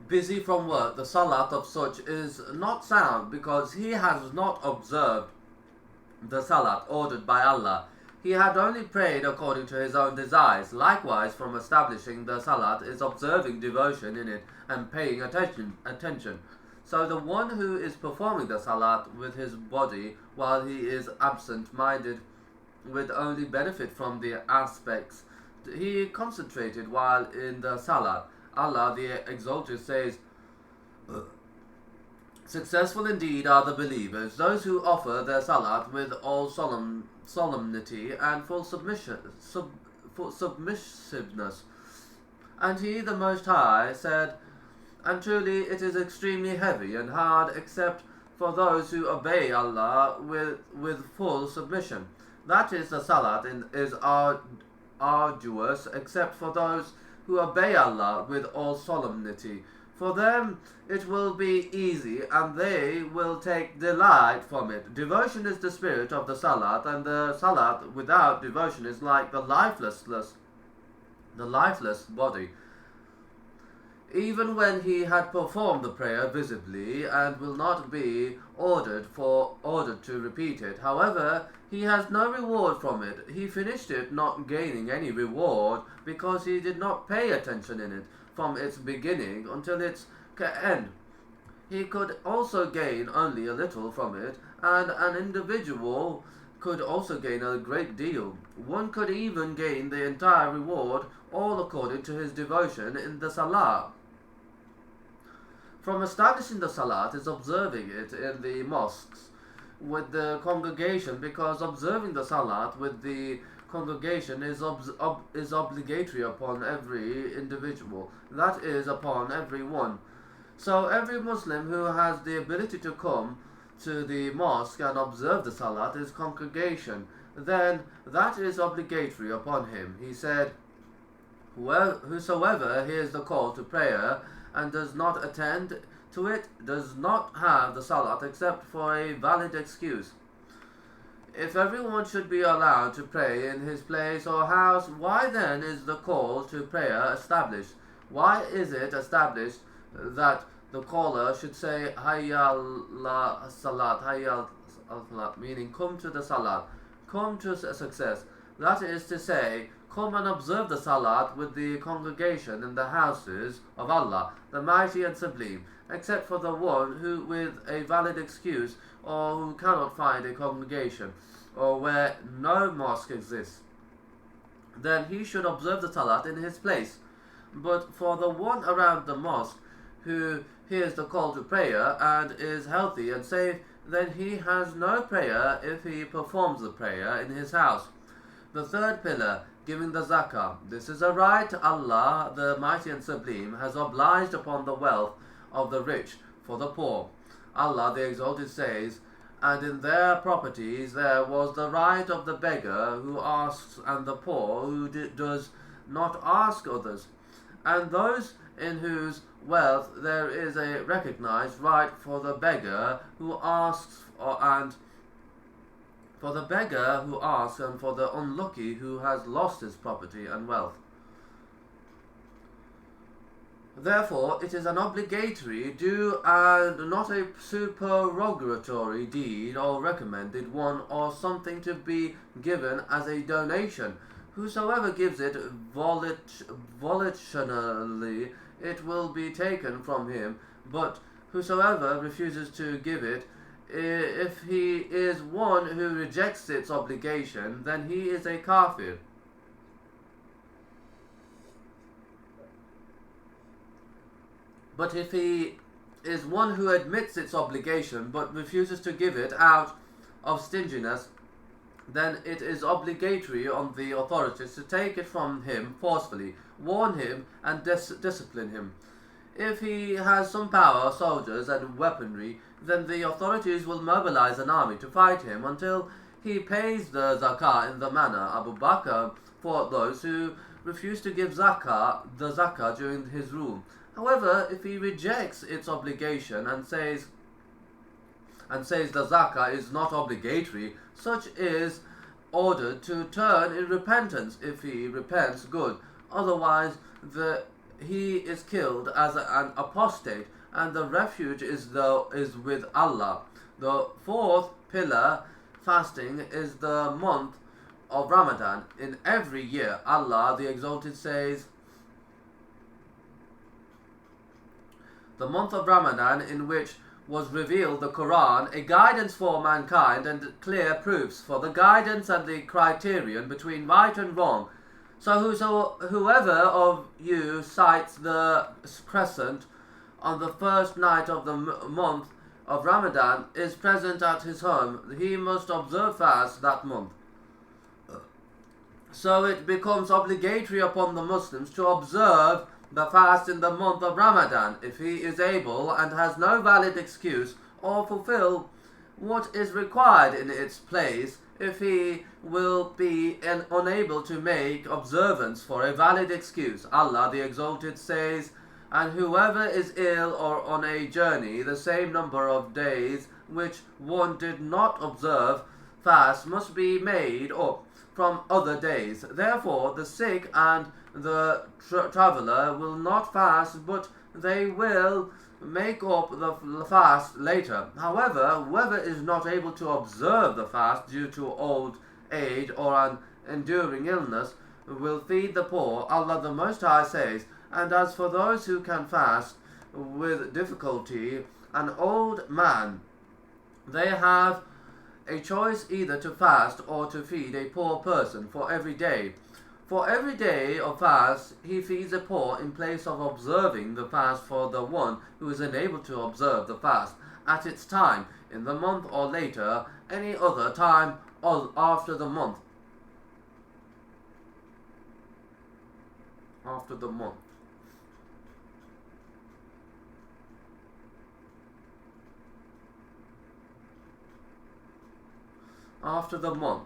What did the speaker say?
busy from work, the salat of such is not sound, because he has not observed the salat ordered by Allah. He had only prayed according to his own desires. Likewise, from establishing the salat is observing devotion in it and paying attention. So the one who is performing the salat with his body while he is absent-minded would only benefit from the aspects he concentrated while in the salat. Allah the Exalted says, "Successful indeed are the believers, those who offer their salat with all solemnity and full submissiveness." And He, the Most High, said, "And truly it is extremely heavy and hard, except for those who obey Allah with full submission. That is, the salat is arduous, except for those who obey Allah with all solemnity. For them it will be easy, and they will take delight from it. Devotion is the spirit of the salat, and the salat without devotion is like the lifeless body. Even when he had performed the prayer visibly, and will not be ordered to repeat it. However, he has no reward from it. He finished it not gaining any reward, because he did not pay attention in it from its beginning until its end. He could also gain only a little from it, and an individual could also gain a great deal. One could even gain the entire reward, all according to his devotion in the salah. From establishing the salat is observing it in the mosques with the congregation, because observing the salat with the congregation is obligatory upon every individual, that is, upon everyone. So every Muslim who has the ability to come to the mosque and observe the salat is congregation, then that is obligatory upon him. He said, "Whosoever hears the call to prayer and does not attend to it does not have the salat except for a valid excuse." If everyone should be allowed to pray in his place or house, why then is the call to prayer established? Why is it established that the caller should say Hayya ala salat, Hayya ala salat, meaning come to the salat, come to success? That is to say, come and observe the salat with the congregation in the houses of Allah, the Mighty and Sublime, except for the one who with a valid excuse, or who cannot find a congregation, or where no mosque exists. Then he should observe the salat in his place. But for the one around the mosque who hears the call to prayer and is healthy and safe, then he has no prayer if he performs the prayer in his house. The third pillar, giving the zakah. This is a right Allah, the Mighty and Sublime, has obliged upon the wealth of the rich for the poor. Allah the Exalted says, "And in their properties there was the right of the beggar who asks, and the poor who does not ask others, and those in whose wealth there is a recognized right for the beggar who asks, and for the beggar who asks, and for the unlucky who has lost his property and wealth." Therefore, it is an obligatory due and not a supererogatory deed or recommended one, or something to be given as a donation. Whosoever gives it volitionally, it will be taken from him, but whosoever refuses to give it, if he is one who rejects its obligation, then he is a kafir. But if he is one who admits its obligation but refuses to give it out of stinginess, then it is obligatory on the authorities to take it from him forcefully, warn him, and discipline him. If he has some power, soldiers, and weaponry, then the authorities will mobilize an army to fight him until he pays the zakah in the manner Abu Bakr fought those who refused to give the zakah during his rule. However, if he rejects its obligation and says the zakah is not obligatory, such is ordered to turn in repentance. If he repents, good. Otherwise, he is killed as an apostate, and the refuge is with Allah. The fourth pillar, fasting, is the month of Ramadan. In every year, Allah the Exalted says, the month of Ramadan, in which was revealed the Quran, a guidance for mankind and clear proofs for the guidance and the criterion between right and wrong. So whoever of you sights the crescent on the first night of the month of Ramadan is present at his home, he must observe fast that month. So it becomes obligatory upon the Muslims to observe the fast in the month of Ramadan if he is able and has no valid excuse, or fulfill what is required in its place if he will be unable to make observance for a valid excuse. Allah the Exalted says, and whoever is ill or on a journey, the same number of days which one did not observe fast must be made up from other days. Therefore the sick and the traveller will not fast, but they will make up the fast later. However, whoever is not able to observe the fast due to old age or an enduring illness will feed the poor. Allah the Most High says, and as for those who can fast with difficulty, an old man, they have a choice either to fast or to feed a poor person for every day. For every day of fast, he feeds the poor in place of observing the fast for the one who is unable to observe the fast at its time, in the month or later, any other time or after the month. After the month. After the month.